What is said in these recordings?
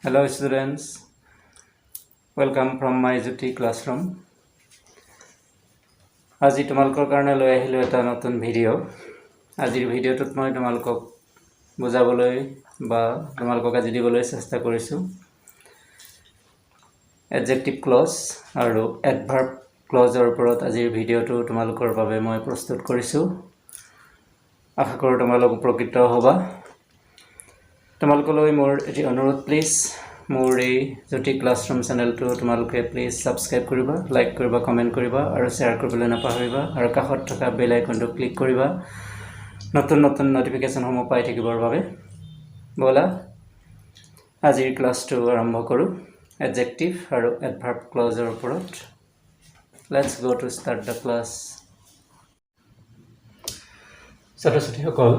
Hello students, welcome from my Jyoti classroom. আজি তোমালোকৰ কাৰণে লৈ আহিলো এটা নতুন ভিডিও। আজিৰ ভিডিওটোত মই তোমালোকক বুজাবলৈ বা তোমালোকক আজি দিবলৈ চেষ্টা কৰিছো এডজেক্টিভ ক্লজ আৰু এডভাৰ্ব ক্লজৰ ওপৰত আজিৰ ভিডিওটো তোমালোকৰ বাবে মই প্ৰস্তুত কৰিছো। আশা কৰোঁ তোমালোক উপকৃত হ'বা। তোমালোকলৈ মোৰ এটি অনুৰোধ, প্লিজ মোৰ এই জ্যোতি ক্লাছৰুম চেনেলটো তোমালোকে প্লিজ সাবস্ক্ৰাইব কৰিবা, লাইক কৰিবা, কমেন্ট কৰিবা আৰু শ্বেয়াৰ কৰিবলৈ নাপাহৰিবা আৰু কাষত থকা বেল আইকনটো ক্লিক কৰিবা নতুন নতুন নটিফিকেশনসমূহ পাই থাকিবৰ বাবে। বলা আজিৰ ক্লাছটো আৰম্ভ কৰোঁ এডজেক্টিভ আৰু এডভাৰ্ব ক্লজৰ ওপৰত। Let's go to start the class. ছাত্ৰ-ছাত্ৰীসকল,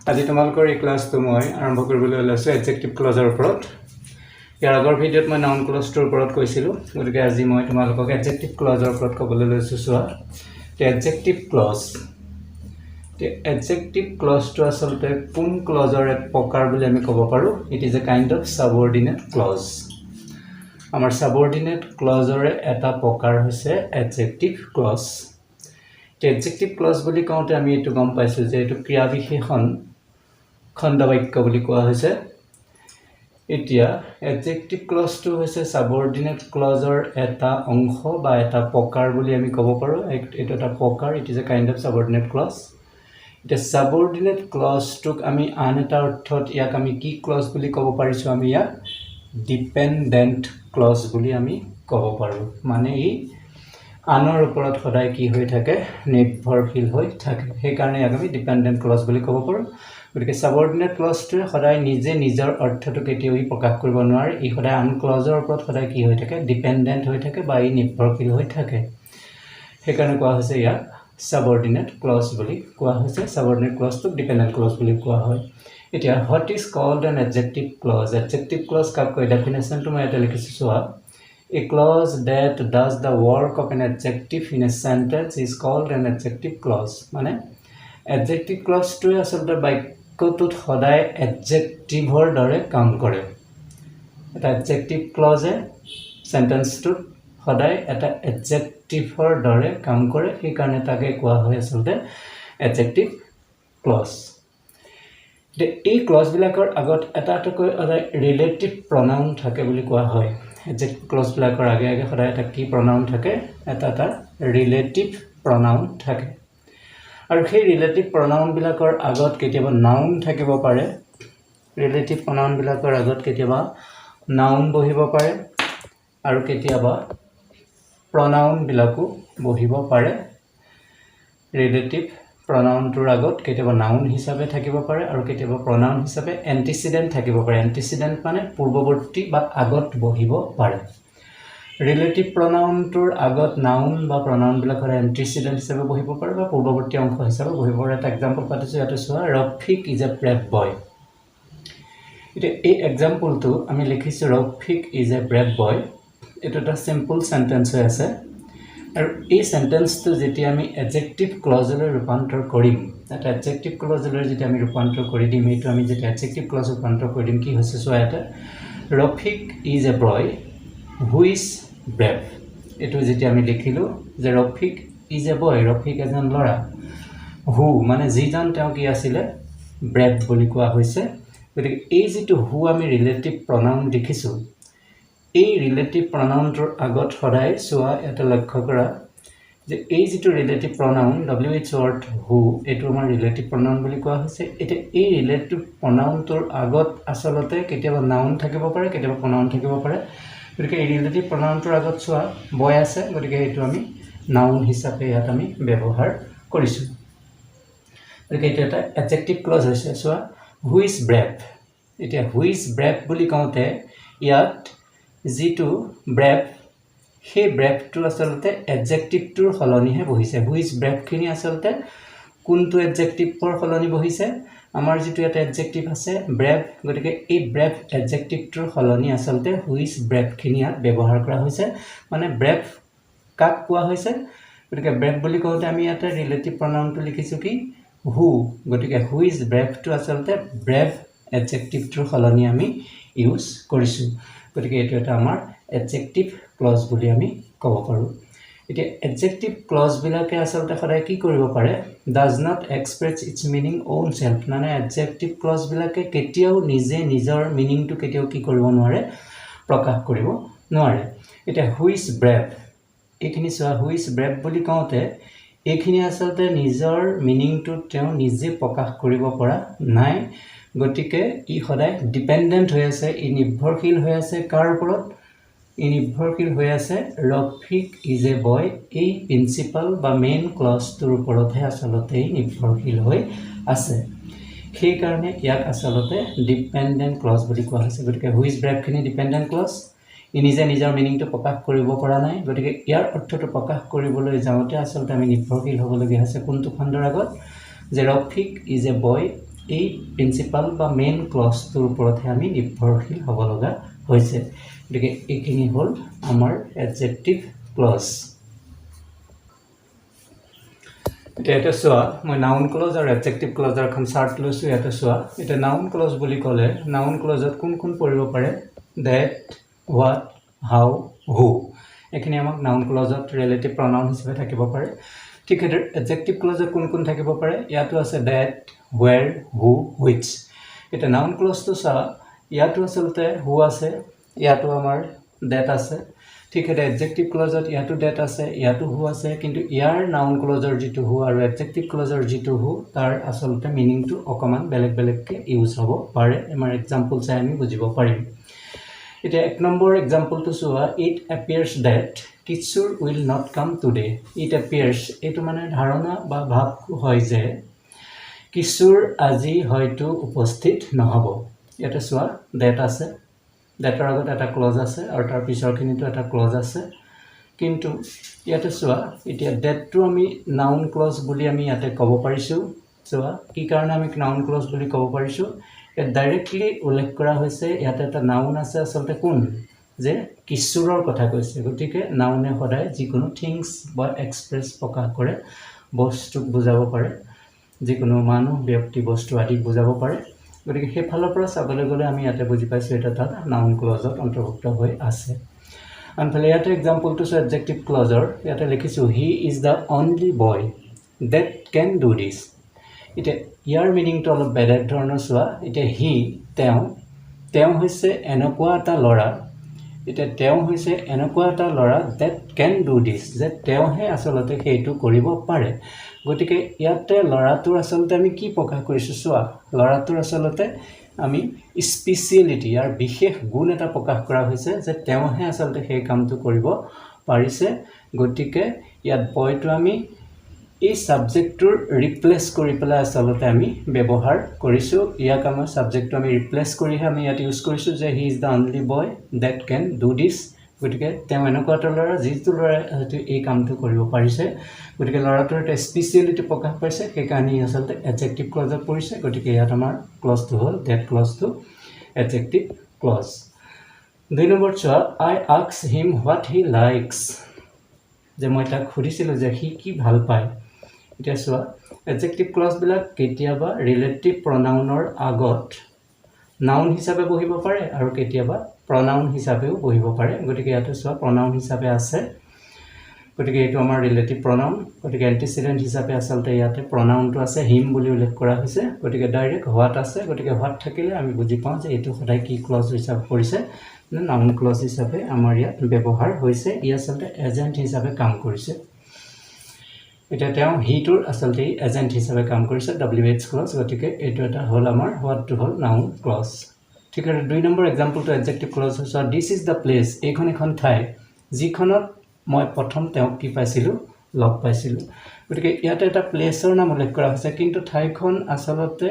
আজি তোমালোকৰ এই ক্লাছটো মই আৰম্ভ কৰিবলৈ ওলাইছোঁ এডজেক্টিভ ক্লজৰ ওপৰত। ইয়াৰ আগৰ ভিডিঅ'ত মই নাউন ক্লজটোৰ ওপৰত কৈছিলোঁ, গতিকে আজি মই তোমালোকক এডজেক্টিভ ক্লজৰ ওপৰত ক'বলৈ লৈছোঁ। চোৱা, এডজেক্টিভ ক্লজটো আচলতে কোন ক্লজৰ এক প্ৰকাৰ বুলি আমি ক'ব পাৰোঁ? It is a kind of subordinate clause. আমাৰ সাবঅৰ্ডিনেট ক্লজৰে এটা প্ৰকাৰ হৈছে এডজেক্টিভ ক্লজ। এডজেক্টিভ ক্লজ বুলি কওঁতে আমি এইটো গম পাইছোঁ যে এইটো ক্ৰিয়া বিশেষণ খণ্ডবাক্য বুলি কোৱা হৈছে। এতিয়া এডজেক্টিভ ক্লজটো হৈছে সাবঅৰ্ডিনেট ক্লজৰ এটা অংশ বা এটা প্ৰকাৰ বুলি আমি ক'ব পাৰোঁ। এইটো এটা প্ৰকাৰ, it is a kind of subordinate clause. এতিয়া সাবঅৰ্ডিনেট ক্লজটোক আমি আন এটা অৰ্থত ইয়াক আমি কি ক্লজ বুলি ক'ব পাৰিছোঁ? আমি ইয়াক ডিপেণ্ডেণ্ট ক্লজ বুলি আমি ক'ব পাৰোঁ। মানে ই আনৰ ওপৰত সদায় কি হৈ থাকে? নিৰ্ভৰশীল হৈ থাকে। সেইকাৰণে ইয়াক আমি ডিপেণ্ডেণ্ট ক্লজ বুলি ক'ব পাৰোঁ। গতিকে সাবঅৰ্ডিনেট ক্লজটোৱে সদায় নিজে নিজৰ অৰ্থটো কেতিয়াও প্ৰকাশ কৰিব নোৱাৰে। ই সদায় আন ক্লজৰ ওপৰত সদায় কি হৈ থাকে? ডিপেণ্ডেণ্ট হৈ থাকে বা ই নিৰ্ভৰশীল হৈ থাকে। সেইকাৰণে কোৱা হৈছে ইয়াক সাবঅৰ্ডিনেট ক্লজ বুলি কোৱা হৈছে। সাবঅৰ্ডিনেট ক্লজটোক ডিপেণ্ডেণ্ট ক্লজ বুলি কোৱা হয়। এতিয়া what is called an adjective clause? Adjective clause কাক কয়? ডেফিনেশ্যনটো মই ইয়াতে লিখিছোঁ। চোৱা, a clause that does the work of an adjective in a sentence is called an adjective clause. মানে adjective clauseটোৱে আচলতে বাক্যটোত সদায় adjectiveৰ দৰে কাম কৰে। এটা adjective clause চেণ্টেন্সটোত সদায় এটা adjectiveৰ দৰে কাম কৰে। সেইকাৰণে তাকে কোৱা হয় আচলতে adjective clause। এই ক্লজবিলাকৰ আগত এটা এটাকৈ সদায় ৰিলেটিভ প্ৰনাউন থাকে বুলি কোৱা হয়। এডজেক্টিভ ক্লজবিলাকৰ আগে আগে সদায় এটা কি প্ৰনাউন থাকে? এটা ৰিলেটিভ প্ৰনাউন থাকে। আৰু সেই ৰিলেটিভ প্ৰনাউনবিলাকৰ আগত কেতিয়াবা নাউন থাকিব পাৰে। ৰিলেটিভ প্ৰনাউনবিলাকৰ আগত কেতিয়াবা নাউন বহিব পাৰে আৰু কেতিয়াবা প্ৰনাউনবিলাকো বহিব পাৰে। ৰিলেটিভ প্ৰনাউনটোৰ আগত কেতিয়াবা নাউন হিচাপে থাকিব পাৰে আৰু কেতিয়াবা প্ৰনাউন হিচাপে এণ্টিচিডেণ্ট থাকিব পাৰে। এণ্টিচিডেণ্ট মানে পূৰ্বৱৰ্তী বা আগত বহিব পাৰে। ৰিলেটিভ প্ৰনাউনটোৰ আগত নাউন বা প্ৰনাউনবিলাকৰ এণ্টিচিডেণ্ট হিচাপে বহিব পাৰে বা পূৰ্বৱৰ্তী অংশ হিচাপে বহিব পাৰে। এটা এক্সাম্পল পাতিছোঁ ইয়াতে। চোৱা, ৰফিক ইজ এ ব্ৰেভ বয়। এতিয়া এই এক্সাম্পলটো আমি লিখিছোঁ ৰফিক ইজ এ ব্ৰেভ বয়। এইটো এটা চিম্পল চেণ্টেন্স হৈ আছে। আৰু এই চেণ্টেন্সটো যেতিয়া আমি এডজেক্টিভ ক্লজলৈ ৰূপান্তৰ কৰিম, এটা এডজেক্টিভ ক্লজলৈ যেতিয়া আমি ৰূপান্তৰ কৰি দিম, এইটো আমি যেতিয়া এডজেক্টিভ ক্লজ ৰূপান্তৰ কৰি দিম, কি হৈছে চোৱা ইয়াতে, Rafiq is a boy who is brave. এইটো যেতিয়া আমি লিখিলোঁ যে ৰফিক ইজ এ বয়, ৰফিক এজন ল'ৰা, হু মানে যিজন তেওঁ কি আছিলে? ব্ৰেভ বুলি কোৱা হৈছে। গতিকে এই যিটো হু আমি ৰিলেটিভ প্ৰনাউন দেখিছোঁ, এই ৰিলেটিভ প্ৰনাউনটোৰ আগত সদায় চোৱা এটা লক্ষ্য কৰা যে এই যিটো ৰিলেটিভ প্ৰনাউন WH ৱৰ্ড হু, এইটো আমাৰ ৰিলেটিভ প্ৰনাউন বুলি কোৱা হৈছে। এতিয়া এই ৰিলেটিভ প্ৰনাউনটোৰ আগত আচলতে কেতিয়াবা নাউন থাকিব পাৰে, কেতিয়াবা প্ৰনাউন থাকিব পাৰে। গতিকে এই ৰিলেটিভ প্ৰনাউনটোৰ আগত চোৱা বয় আছে, গতিকে এইটো আমি নাউন হিচাপে ইয়াত আমি ব্যৱহাৰ কৰিছোঁ। গতিকে এইটো এটা এডজেক্টিভ ক্লজ হৈছে। চোৱা, হু ইজ ব্ৰেভ। এতিয়া হু ইজ ব্ৰেভ বুলি কওঁতে ইয়াত যিটো ব্ৰেভ, সেই ব্ৰেভটো আচলতে এডজেক্টিভটোৰ সলনিহে বহিছে। হু ইজ ব্ৰেভখিনি আচলতে কোনটো এডজেক্টিভৰ সলনি বহিছে? আমাৰ যিটো এটা এডজেক্টিভ আছে ব্ৰেভ, গতিকে এই ব্ৰেভ এডজেক্টিভটোৰ সলনি আচলতে হু ইজ ব্ৰেভখিনি ইয়াত ব্যৱহাৰ কৰা হৈছে। মানে ব্ৰেভ কাক কোৱা হৈছে? গতিকে ব্ৰেভ বুলি কওঁতে আমি ইয়াতে ৰিলেটিভ প্ৰনাউনটো লিখিছোঁ কি? হু। গতিকে হু ইজ ব্ৰেভটো আচলতে ব্ৰেভ এডজেক্টিভটোৰ সলনি আমি ইউজ কৰিছোঁ গতিকে এইটো এটা আমাৰ এডজেক্টিভ ক্লজ বুলি আমি ক'ব পাৰোঁ এতিয়া এডজেক্টিভ ক্লজবিলাকে আচলতে সদায় কি কৰিব পাৰে does not express its meaning own self মানে এডজেক্টিভ ক্লজবিলাকে কেতিয়াও নিজে নিজৰ মিনিংটো কেতিয়াও কি কৰিব নোৱাৰে প্ৰকাশ কৰিব নোৱাৰে এতিয়া হুইজ ব্ৰেভ এইখিনি চোৱা হুইজ ব্ৰেভ বুলি কওঁতে এইখিনি আচলতে নিজৰ মিনিংটো তেওঁ নিজে প্ৰকাশ কৰিব পৰা নাই গতিকে ই সদায় ডিপেন্ডেন্ট হৈ আছে ই নিৰ্ভৰশীল হৈ আছে কাৰ ওপৰত ই নিৰ্ভৰশীল হৈ আছে ৰফিক ইজ এ বয় এই প্ৰিন্সিপাল বা মেইন ক্লজটোৰ ওপৰতহে আচলতে ই নিৰ্ভৰশীল হৈ আছে সেইকাৰণে ইয়াক আচলতে ডিপেন্ডেন্ট ক্লজ বুলি কোৱা হৈছে গতিকে হুইজ ব্ৰেভখিনি ডিপেন্ডেন্ট ক্লজ ই নিজে নিজৰ মিনিংটো প্ৰকাশ কৰিব পৰা নাই গতিকে ইয়াৰ অৰ্থটো প্ৰকাশ কৰিবলৈ যাওঁতে আচলতে আমি নিৰ্ভৰশীল হ'বলগীয়া হৈছে কোনটো খণ্ডৰ আগত যে ৰফিক ইজ এ বয় এই প্ৰিন্সিপাল বা মেইন ক্লজটোৰ ওপৰতহে আমি নিৰ্ভৰশীল হ'ব লগা হৈছে গতিকে এইখিনি হ'ল আমাৰ এডজেক্টিভ ক্লজ এতিয়া এটা চোৱা মই নাউন ক্লজ আৰু এডজেক্টিভ ক্লজৰ এখন চাৰ্ট লৈছোঁ ইয়াতে চোৱা এতিয়া নাউন ক্লজ বুলি ক'লে নাউন ক্লজত কোন কোন পৰিব পাৰে ডেট হোৱাট হাউ হু এইখিনি আমাক নাউন ক্লজত ৰিলেটিভ প্ৰনাউন হিচাপে থাকিব পাৰে ঠিক সেইদৰে এডজেক্টিভ ক্লজত কোন কোন থাকিব পাৰে ইয়াতো আছে ডেট ৱেৰ হু হুইচ এতিয়া নাউন ক্লজটো চোৱা ইয়াতো আচলতে হু আছে ইয়াতো আমাৰ ডেট আছে ঠিক সেইদৰে এডজেক্টিভ ক্লজত ইয়াতো ডেট আছে ইয়াতো হু আছে কিন্তু ইয়াৰ নাউন ক্লজৰ যিটো হু আৰু এডজেক্টিভ ক্লজৰ যিটো হু তাৰ আচলতে মিনিংটো অকণমান বেলেগ বেলেগকৈ ইউজ হ'ব পাৰে আমাৰ এক্সাম্পল চাই আমি বুজিব পাৰিম এতিয়া এক নম্বৰ এক্সাম্পলটো চোৱা it appears that Kishore will not come today it appears এইটো মানে ধাৰণা বা ভাৱ হয় যে কিশোৰ আজি হয়তো উপস্থিত নহ'ব ইয়াতে চোৱা ডেট আছে ডেটৰ আগত এটা ক্লজ আছে আৰু তাৰ পিছৰখিনিতো এটা ক্লজ আছে কিন্তু ইয়াতে চোৱা এতিয়া ডেটটো আমি নাউন ক্লজ বুলি আমি ইয়াতে ক'ব পাৰিছোঁ চোৱা কি কাৰণে আমি নাউন ক্লজ বুলি ক'ব পাৰিছোঁ ইয়াত ডাইৰেক্টলি উল্লেখ কৰা হৈছে ইয়াতে এটা নাউন আছে আচলতে কোন যে কিশোৰৰ কথা কৈছে গতিকে নাউনে সদায় যিকোনো থিংছ বা এক্সপ্ৰেছ প্ৰকাশ কৰে বস্তুক বুজাব পাৰে যিকোনো মানুহ ব্যক্তি বস্তু আদিক বুজাব পাৰে গতিকে সেইফালৰ পৰা চাবলৈ গ'লে আমি ইয়াতে বুজি পাইছোঁ এটা তাত নাউন ক্লজত অন্তৰ্ভুক্ত হৈ আছে আনফালে ইয়াতে এক্সাম্পলটো চোৱা এডজেক্টিভ ক্লজৰ ইয়াতে লিখিছোঁ he is the only boy that can do this এতিয়া ইয়াৰ মিনিংটো অলপ বেলেগ ধৰণৰ চোৱা এতিয়া হি তেওঁ হৈছে এনেকুৱা এটা ল'ৰা এতিয়া তেওঁ হৈছে এনেকুৱা এটা ল'ৰা ডেট কেন ডু দিছ যে তেওঁহে আচলতে সেইটো কৰিব পাৰে গতিকে ইয়াতে ল'ৰাটোৰ আচলতে আমি কি প্ৰকাশ কৰিছোঁ চোৱা ল'ৰাটোৰ আচলতে আমি স্পেচিয়েলিটি ইয়াৰ বিশেষ গুণ এটা প্ৰকাশ কৰা হৈছে যে তেওঁহে আচলতে সেই কামটো কৰিব পাৰিছে গতিকে ইয়াত বয়টো আমি এই ছাবজেক্টটোৰ ৰিপ্লেচ কৰি পেলাই আচলতে আমি ব্যৱহাৰ কৰিছোঁ ইয়াক আমাৰ ছাবজেক্টটো আমি ৰিপ্লেচ কৰিহে আমি ইয়াত ইউজ কৰিছোঁ যে he is the only boy that can do this গতিকে তেওঁ এনেকুৱা এটা ল'ৰা যিটো ল'ৰাই হয়তো এই কামটো কৰিব পাৰিছে গতিকে ল'ৰাটোৰ এটা স্পেচিয়েলিটি প্ৰকাশ পাইছে সেইকাৰণে ই আচলতে এডজেক্টিভ ক্লজত পৰিছে গতিকে ইয়াত আমাৰ ক্লজটো হ'ল ডেট ক্লজটো এডজেক্টিভ ক্লজ 2 নম্বৰ চোৱা I ask him what he likes যে মই তাক সুধিছিলোঁ যে সি কি ভাল পায় এতিয়া চোৱা এডজেক্টিভ ক্লজবিলাক কেতিয়াবা ৰিলেটিভ প্ৰনাউনৰ আগত নাউন হিচাপে বহিব পাৰে আৰু কেতিয়াবা প্ৰনাউন হিচাপেও বহিব পাৰে গতিকে ইয়াতে চোৱা প্ৰনাউন হিচাপে আছে গতিকে এইটো আমাৰ ৰিলেটিভ প্ৰনাউন গতিকে এণ্টিচিডেণ্ট হিচাপে আচলতে ইয়াতে প্ৰনাউনটো আছে হিম বুলি উল্লেখ কৰা হৈছে গতিকে ডাইৰেক্ট হোৱাট আছে গতিকে হোৱাট থাকিলে আমি বুজি পাওঁ যে এইটো সদায় কি ক্লজ হিচাপে পৰিছে নাউন ক্লজ হিচাপে আমাৰ ইয়াত ব্যৱহাৰ হৈছে ই আচলতে এজেণ্ট হিচাপে কাম কৰিছে এতিয়া তেওঁ হিটোৰ আচলতে এজেণ্ট হিচাপে কাম কৰিছে WH ক্লজ গতিকে এইটো এটা হ'ল আমাৰ হোৱাটটো হ'ল নাউন ক্লজ ঠিক আছে 2 নম্বৰ এক্সাম্পলটো এডজেক্টিভ ক্লজ হৈছে দিছ ইজ দ্য প্লেচ এইখন এখন ঠাই যিখনত মই প্ৰথম তেওঁক কি পাইছিলোঁ লগ পাইছিলোঁ গতিকে ইয়াতে এটা প্লেচৰ নাম উল্লেখ কৰা হৈছে কিন্তু ঠাইখন আচলতে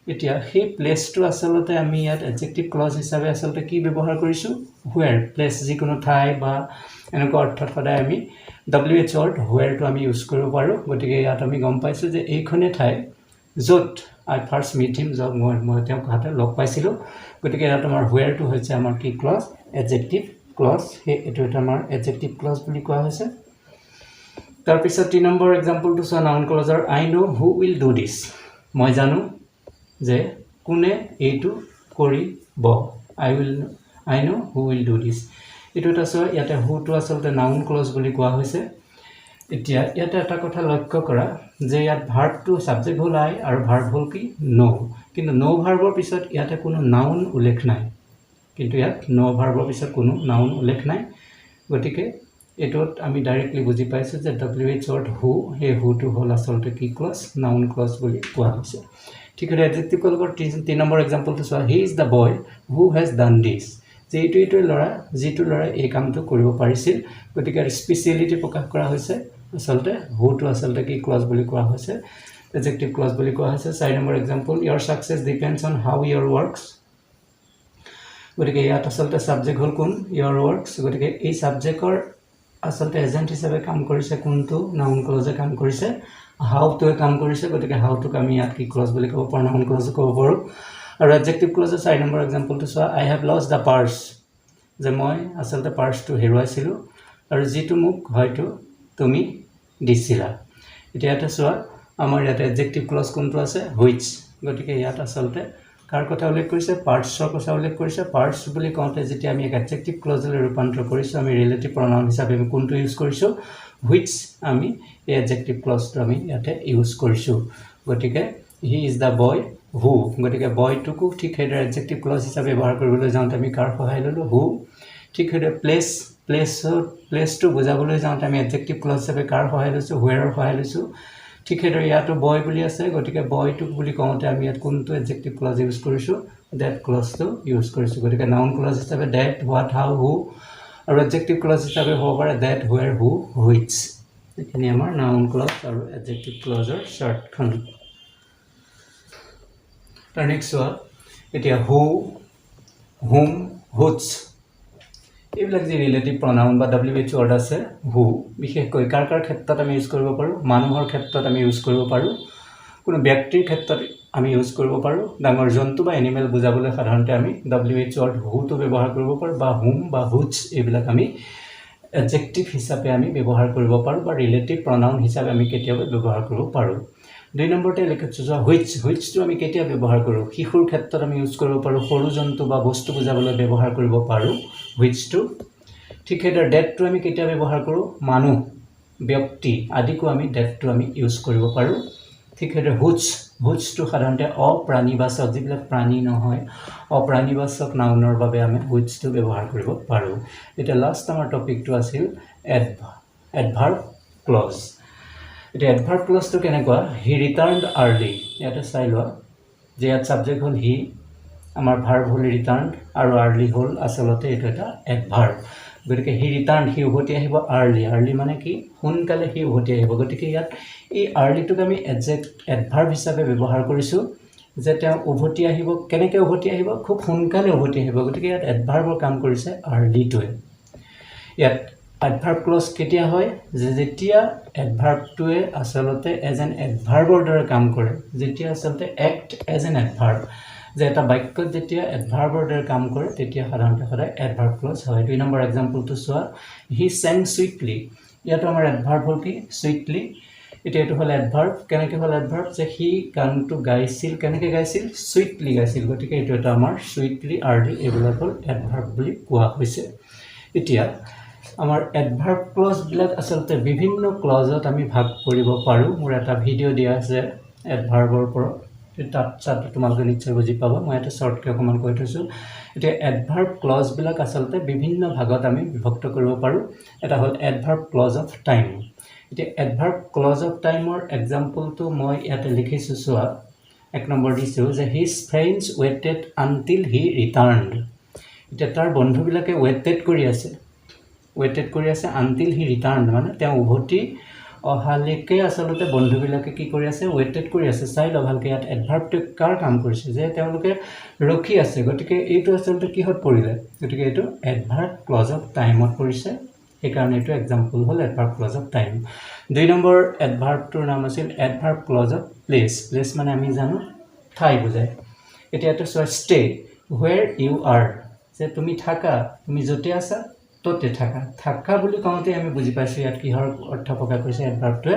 এতিয়া সেই প্লেচটো আচলতে আমি ইয়াত এডজেক্টিভ ক্লজ হিচাপে আচলতে কি ব্যৱহাৰ কৰিছোঁ হুৱেৰ প্লেচ যিকোনো ঠাই বা এনেকুৱা অৰ্থত সদায় আমি WH ৱৰ্ড হুৱেৰটো আমি ইউজ কৰিব পাৰোঁ গতিকে ইয়াত আমি গম পাইছোঁ যে এইখনেই ঠাই য'ত আই ফাৰ্ষ্ট মিট হিম য'ত মই তেওঁক হাতে লগ পাইছিলোঁ গতিকে ইয়াত আমাৰ হুৱেৰটো হৈছে আমাৰ কি ক্লজ এডজেক্টিভ ক্লজ সেই এইটো এটা আমাৰ এডজেক্টিভ ক্লজ বুলি কোৱা হৈছে তাৰপিছত 3 নম্বৰ এক্সাম্পলটো চোৱা নাউন ক্লজৰ I know who will do this মই জানো যে কোনে এইটো কৰিব I know who will do this এটো আছে ইয়াতে who টো আসলে নাউন ক্লজ বুলি কোৱা হৈছে এতিয়া ইয়াতে এটা কথা লক্ষ্য কৰা যে ইয়াত ভাৰ্ব টো সাবজেক্ট হল I আৰু ভাৰ্ব হল কি নো কিন্তু নো ভাৰ্বৰ পিছত ইয়াতে কোনো নাউন উল্লেখ নাই কিন্তু ইয়াত নো ভাৰ্বৰ পিছত কোনো নাউন উল্লেখ নাই গতিকে এটোত আমি ডাইৰেক্টলি বুজি পাইছো যে WH ৱৰ্ড who হে who টো হল আসলে কি ক্লজ নাউন ক্লজ বুলি কোৱা হৈছে ঠিক আছে এডজেক্টিভ ক্লজৰ 3 নম্বৰ एग्जांपलটো চোৱা he is the boy who has done this যে এইটো লৰা যিটো লৰা এই কামটো কৰিব পাৰিছিল গতিকে স্পেশালিটি প্ৰকাশ কৰা হৈছে আসলে who টো আসলে কি ক্লজ বুলি কোৱা হৈছে এডজেক্টিভ ক্লজ বুলি কোৱা হৈছে 4 number example your success depends on how your works গতিকে ইয়াত আসলে সাবজেক্ট হল কোন your works গতিকে এই সাবজেক্টৰ আসলে এজেন্ট হিচাপে কাম কৰিছে কোনটো নাউন ক্লজে কাম কৰিছে how টো কাম কৰিছে গতিকে how টো আমি ইয়াত কি ক্লজ বুলি ক'ব পাৰো নাউন ক্লজ ক'ব পাৰো আৰু এডজেক্টিভ ক্লজৰ 4 নম্বৰ एग्जांपलটো চোৱা I have lost the purse যে মই আসলে পাৰ্সটো হেৰুৱাইছিলো আৰু যেটো মোক হয়তো তুমি দিছিলা এতিয়া এটা চোৱা আমাৰ ইয়াত এডজেক্টিভ ক্লজ কোনটো আছে which গতিকে ইয়াত আসলে কাৰ কথা উল্লেখ কৰিছে পাৰ্টছৰ কথা উল্লেখ কৰিছে পাৰ্টছ বুলি কওঁতে যেতিয়া আমি এডজেক্টিভ ক্লজলৈ ৰূপান্তৰ কৰিছো আমি ৰিলেটিভ প্ৰনাউন হিচাপে আমি কোনটো ইউজ কৰিছো which আমি এই এডজেক্টিভ ক্লজটো আমি ইয়াতে ইউজ কৰিছো গতিকে he is the boy who গতিকে boy টুকু ঠিক হেডাৰ এডজেক্টিভ ক্লজ হিচাপে ব্যৱহাৰ কৰিবলৈ যাওঁতে আমি কাৰ সহায় ললো who ঠিক হেডাৰ প্লেস টু বুজাবলৈ যাওঁতে আমি এডজেক্টিভ ক্লজ হিচাপে কাৰ সহায় লৈছো where সহায় লৈছো ঠিক হেডাৰ ইয়াতো বয় বুলি আছে গতিকে বয় টুক বুলি কওঁতে আমি ইয়াত কোনটো এডজেক্টিভ ক্লজ ইউজ কৰিছো that ক্লজটো ইউজ কৰিছো গতিকে নাউন ক্লজ হিচাপে that what how who আৰু এডজেক্টিভ ক্লজ হিচাপে হ'ব পাৰে that where who which এখানে আমাৰ নাউন ক্লজ আৰু এডজেক্টিভ ক্লজৰ শৰ্টখন তাৰ নেক্সট ওয়া এতিয়া who whom whose এইবিলাক যে ৰিলেটিভ প্ৰনাউন বা WH ৱৰ্ড আছে who বিশেষকৈ কাৰ ক্ষেত্ৰত আমি ইউজ কৰিব পাৰো মানুহৰ ক্ষেত্ৰত আমি ইউজ কৰিব পাৰো কোনো ব্যক্তিৰ ক্ষেত্ৰত আমি ইউজ কৰিব পাৰো ডাঙৰ জন্তু বা এনিমেল বুজাবলৈ সাধাৰণতে আমি WH ৱৰ্ড who টো ব্যৱহাৰ কৰিব পাৰো বা whom বা whose এইবিলাক আমি এডজেক্টিভ হিচাপে আমি ব্যৱহাৰ কৰিব পাৰো বা ৰিলেটিভ প্ৰনাউন হিচাপে আমি কেতিয়াবা ব্যৱহাৰ কৰিব পাৰো 2 নম্বৰতে লিখিছো যে which টো আমি কেতিয়া ব্যৱহাৰ কৰো শিশুৰ ক্ষেত্ৰত আমি ইউজ কৰিব পাৰো সৰু জন্তু বা বস্তু বুজাবলৈ ব্যৱহাৰ কৰিব পাৰো which টো ঠিক হেডাৰ that টো আমি কেতিয়া ব্যৱহাৰ কৰো মানুহ ব্যক্তি আদিকো আমি that টো আমি ইউজ কৰিব পাৰো ঠিক হেডাৰ whose টো সাধাৰণতে অপ্ৰাণীবাচক যিবিলাক প্ৰাণী নহয় অপ্ৰাণীবাচক নাউনৰ বাবে আমি which টো ব্যৱহাৰ কৰিব পাৰো এটা লাষ্ট আমাৰ টপিকটো আছিল adverb clause এটা adverb clause টো কেনেকুৱা he returned early এটা চাই লোৱা যে ইয়াত সাবজেক্ট হল he আমাৰ ভাৰ্ব হল returned আৰু early হল আসলতে এটা এটা adverb গতিকে he returned he উভতি আহিব early মানে কি সোনকালে he উভতি আহিব গতিকে ইয়াত এই early টোক আমি adverb হিচাপে ব্যৱহাৰ কৰিছো যে তেওঁ উভতি আহিব কেনেকৈ উভতি আহিব খুব সোনকালে উভতি আহিব গতিকে ইয়াত adverbৰ কাম কৰিছে early টোৱে ইয়াত adverb clause কেতিয়া হয় যে যেতিয়া adverb টোৱে আসলতে as an adverbৰ দৰে কাম কৰে যেতিয়া আসলতে act as an adverb যে এটা বাক্যত যেতিয়া adverbৰ দৰে কাম কৰে তেতিয়া সাধাৰণতে সদায় adverb clause হয় 2 নম্বৰ एग्जांपलটো চোৱা he sang sweetly ইয়াত আমাৰ adverb হল কি sweetly এটো হল adverb কেনেকৈ হল adverb যে he গানটো গাইছিল কেনেকৈ গাইছিল sweetly গাইছিল গতিকে এটো এটা আমাৰ sweetly early এইবিলাক হল adverb বুলি কোৱা হৈছে এতিয়া আমাৰ adverb clause বিলাক আসলতে বিভিন্ন ক্লজত আমি ভাগ কৰিব পাৰো মোৰ এটা ভিডিও দিয়া আছে adverbৰ ওপৰত তাত তোমালোকে নিশ্চয় বুজি পাবা মই এটা শৰ্টকে অকমান কৈ থৈছো এতিয়া adverb clause বিলাক আসলতে বিভিন্ন ভাগত আমি বিভক্ত কৰিব পাৰো এটা হল adverb clause of time এতিয়া adverb clause of time ৰ एग्जांपलটো মই ইয়াতে লিখিছো চোৱা এক নম্বৰ দিছো যে his friends waited until he returned এতিয়া তাৰ বন্ধুবিলাকে waited কৰি আছে until he returned মানে তেওঁ উভতি অহালৈকে আসলতে বন্ধুবিলাকে কি কৰি আছে waited কৰি আছে চাই ল ভালকে ইয়াত adverb টো কাৰ কাম কৰিছে যে তেওঁলোকে ৰখি আছে গতিকে এইটো আসলতে কিহত পৰিলে গতিকে এইটো adverb clause of time ত পৰিছে এই কাৰণে এইটো example hall adverb clause of time 2 number adverb টোৰ নাম আছিল adverb clause of place মানে আমি জানো ঠাই বুজায় এতিয়া এটা stay where you are যে তুমি থাকা তুমি যতে আছা ততে থাকা বুলি কওঁতে আমি বুজি পাইছো ইয়াত কিহৰ অৰ্থ প্ৰকাশ কৰিছে adverb টোৱে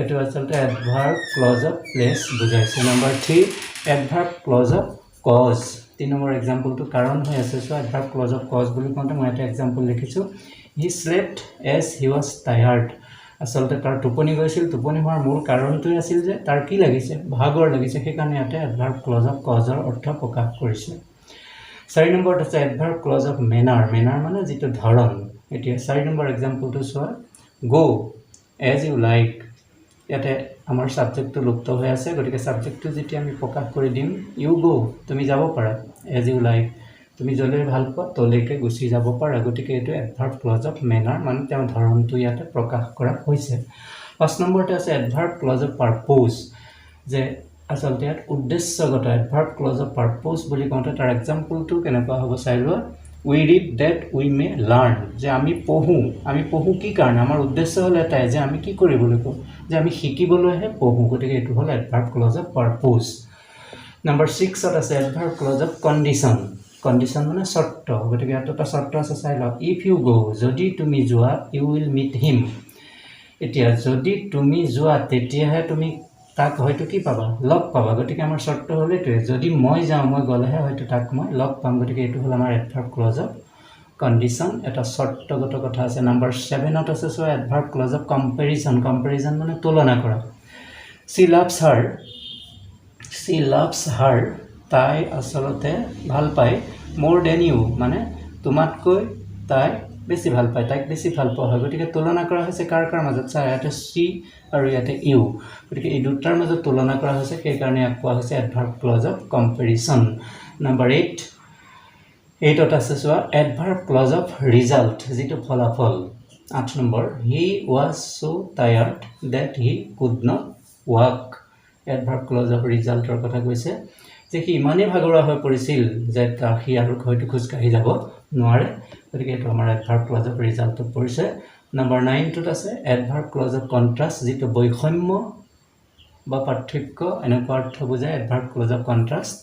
এইটো আচলতে এডভাৰ্ব ক্লজ অফ প্লেচ বুজাইছে নম্বৰ 3 এডভাৰ্ব ক্লজ অফ কজ 3 নম্বৰ এক্সাম্পলটো কাৰণ হৈ আছে so adverb clause of cause বুলি কোনটা মই এটা এক্সাম্পল লিখিছো he slept as he was tired আসলতে তাৰ টোপনি গৈছিল টোপনি হোৱাৰ মূল কাৰণটো আছিল যে তাৰ কি লাগিছে ভাগৰ লাগিছে সেই কাৰণে এটা এডভাৰ্ব ক্লজ অফ কজৰ অৰ্থ প্ৰকাশ কৰিছে 4 নম্বৰত আছে এডভাৰ্ব ক্লজ অফ মেনাৰ মেনাৰ মানে যেটো ধৰণ এতিয়া 4 নম্বৰ এক্সাম্পলটো চোৱা গো এজ ইউ লাইক ইয়াতে আমাৰ সাবজেক্টটো লুপ্ত হৈ আছে গতিকে সাবজেক্টটো যেতিয়া আমি প্ৰকাশ কৰি দিম ইউ গো তুমি যাব পাৰা এজ ইউ লাইক তুমি জলে ভাল পোৱা তলেকে গুছি যাব পাৰা গতিকে এটো এডভাৰ্ব ক্লজ অফ মেনাৰ মানে তেওঁৰ ধৰণটো ইয়াতে প্ৰকাশ কৰা হৈছে 5 নম্বৰতে আছে এডভাৰ্ব ক্লজ অফ পাৰপোজ যে আসলতে উদ্দেশ্যগত এডভাৰ্ব ক্লজ অফ পাৰপোজ বুলি কোনটা তাৰ এক্সাম্পলটো কেনেকুৱা হ'ব চাইলোৱা we read that we may learn যে আমি পঢ়ো কি কাৰণ আমাৰ উদ্দেশ্য হল এটাই যে আমি কি কৰিবলৈ কো যে আমি শিকিবলৈহে পঢ়ো গতিকে এটো হল এডভাৰ্ব ক্লজ অফ পাৰপোজ নম্বৰ 6 ত আছে এডভাৰ্ব ক্লজ অফ কন্ডিশন কন্ডিশন মানে শৰ্ত গতিকে এটা শৰ্ত আছে চাই লও if you go যদি তুমি যোৱা you will meet him এতিয়া যদি তুমি যোৱা তেতিয়াহে তুমি তাক হয়তো কি পাবা লগ পাবা গতিকে আমাৰ শর্ত হলে তো যদি মই যাও মই গলেহে হয়তো তাক মই লগ পাম গতিকে এটো হল আমাৰ এডভাৰ্ব ক্লজ অফ কন্ডিশন এটা শৰ্তগত কথা আছে নম্বৰ 7 ত আছে so adverb clause of comparison মানে তুলনা কৰা she loves her তাই আসলতে ভাল পায় more than you মানে তোমাতকৈ তাই বেছি ভাল পায় তাইক বেছি ভাল পোৱা হয় গতিকে তুলনা কৰা হৈছে কাৰ মাজত চাই ইয়াতে she আৰু ইয়াতে you গতিকে এই দুটাৰ মাজত তুলনা কৰা হৈছে সেই কাৰণে কোৱা হৈছে এডভাৰ্ব ক্লজ অফ কম্পেৰিজন নম্বৰ 8 ত আছে সোৱা এডভাৰ্ব ক্লজ অফ ৰিজাল্ট যেটো ফলাফল 8 নম্বৰ he was so tired that he could not walk adverb clause of ৰিজাল্টৰ কথা কৈছে যে কি মানে ভাগৰা হৈ পৰিছিল যে সি আৰু হয়তো খুজ কাঢ়ি যাব নোৱাৰে গতিকে এটো আমাৰ এডভাৰ্ব ক্লজ অফ ৰিজাল্টত পৰিছে নম্বৰ 9 ত আছে এডভাৰ্ব ক্লজ অফ কন্ট্ৰাষ্ট যেটো বৈষম্য বা পাৰ্থক্য এনেকুৱা অৰ্থ বুজায় এডভাৰ্ব ক্লজ অফ কন্ট্ৰাষ্ট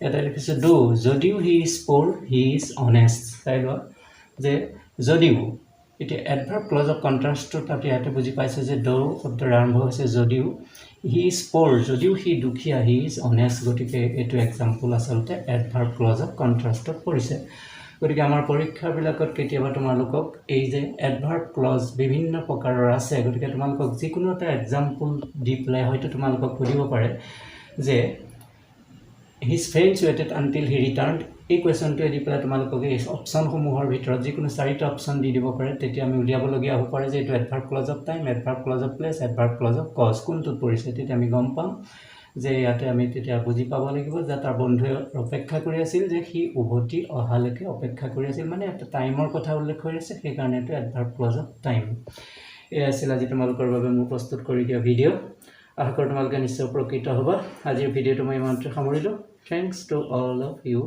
এটা লিখিছে do যদিও he is poor he is honest চাইলো যে যদিও এতিয়া এডভাৰ্ব ক্লজ অফ কন্ট্ৰাষ্ট তাতে ইয়াতে বুজি পাইছে যে do শব্দৰ আৰম্ভ হৈছে যদিও he is poor যদিও he দুখীয়া he is honest গতিকে এটো এক্সাম্পল আসলতে এডভাৰ্ব ক্লজ অফ কন্ট্ৰাষ্টত পৰিছে গতিকে আমাৰ পৰীক্ষা বিলাকত কেতিয়াবা তোমালোকক এই যে এডভাৰ্ব ক্লজ বিভিন্ন প্ৰকাৰৰ আছে গতিকে তোমালোকক যিকোনো এটা এক্সাম্পল দি প্লাই হয়তো তোমালোকক সুধিব পাৰে যে his friends waited until he returned এই কোৱেশ্চনটো এদি প্লাই তোমালোকক এই অপচন সমূহৰ ভিতৰত যিকোনো চাৰিটা অপচন দি দিব পাৰে তেতিয়া আমি উলিয়াব লগিয়া হ'ব পাৰে যে এটো adverb clause of time adverb clause of place adverb clause of cause কোনটো পৰিছে তেতিয়া আমি গম পাম যে ইয়াতে আমি তেতিয়া বুজি পাব লাগিব যে তাৰ বন্ধুৱে অপেক্ষা কৰি আছিল যে হি উভতি অহালৈকে অপেক্ষা কৰি আছিল মানে এটা টাইমৰ কথা উল্লেখ কৰি আছে সেই কাৰণে এটো এডভাৰ্ব ক্লজ অফ টাইম এই আছিল আজি তোমালোকৰ বাবে মই প্ৰস্তুত কৰি দিয়া ভিডিও আশা কৰোঁ তোমালোকে নিশ্চয় উপকৃত হ'বা আজিৰ ভিডিওটো মই ইমানতে সামৰিলো thanks to all of U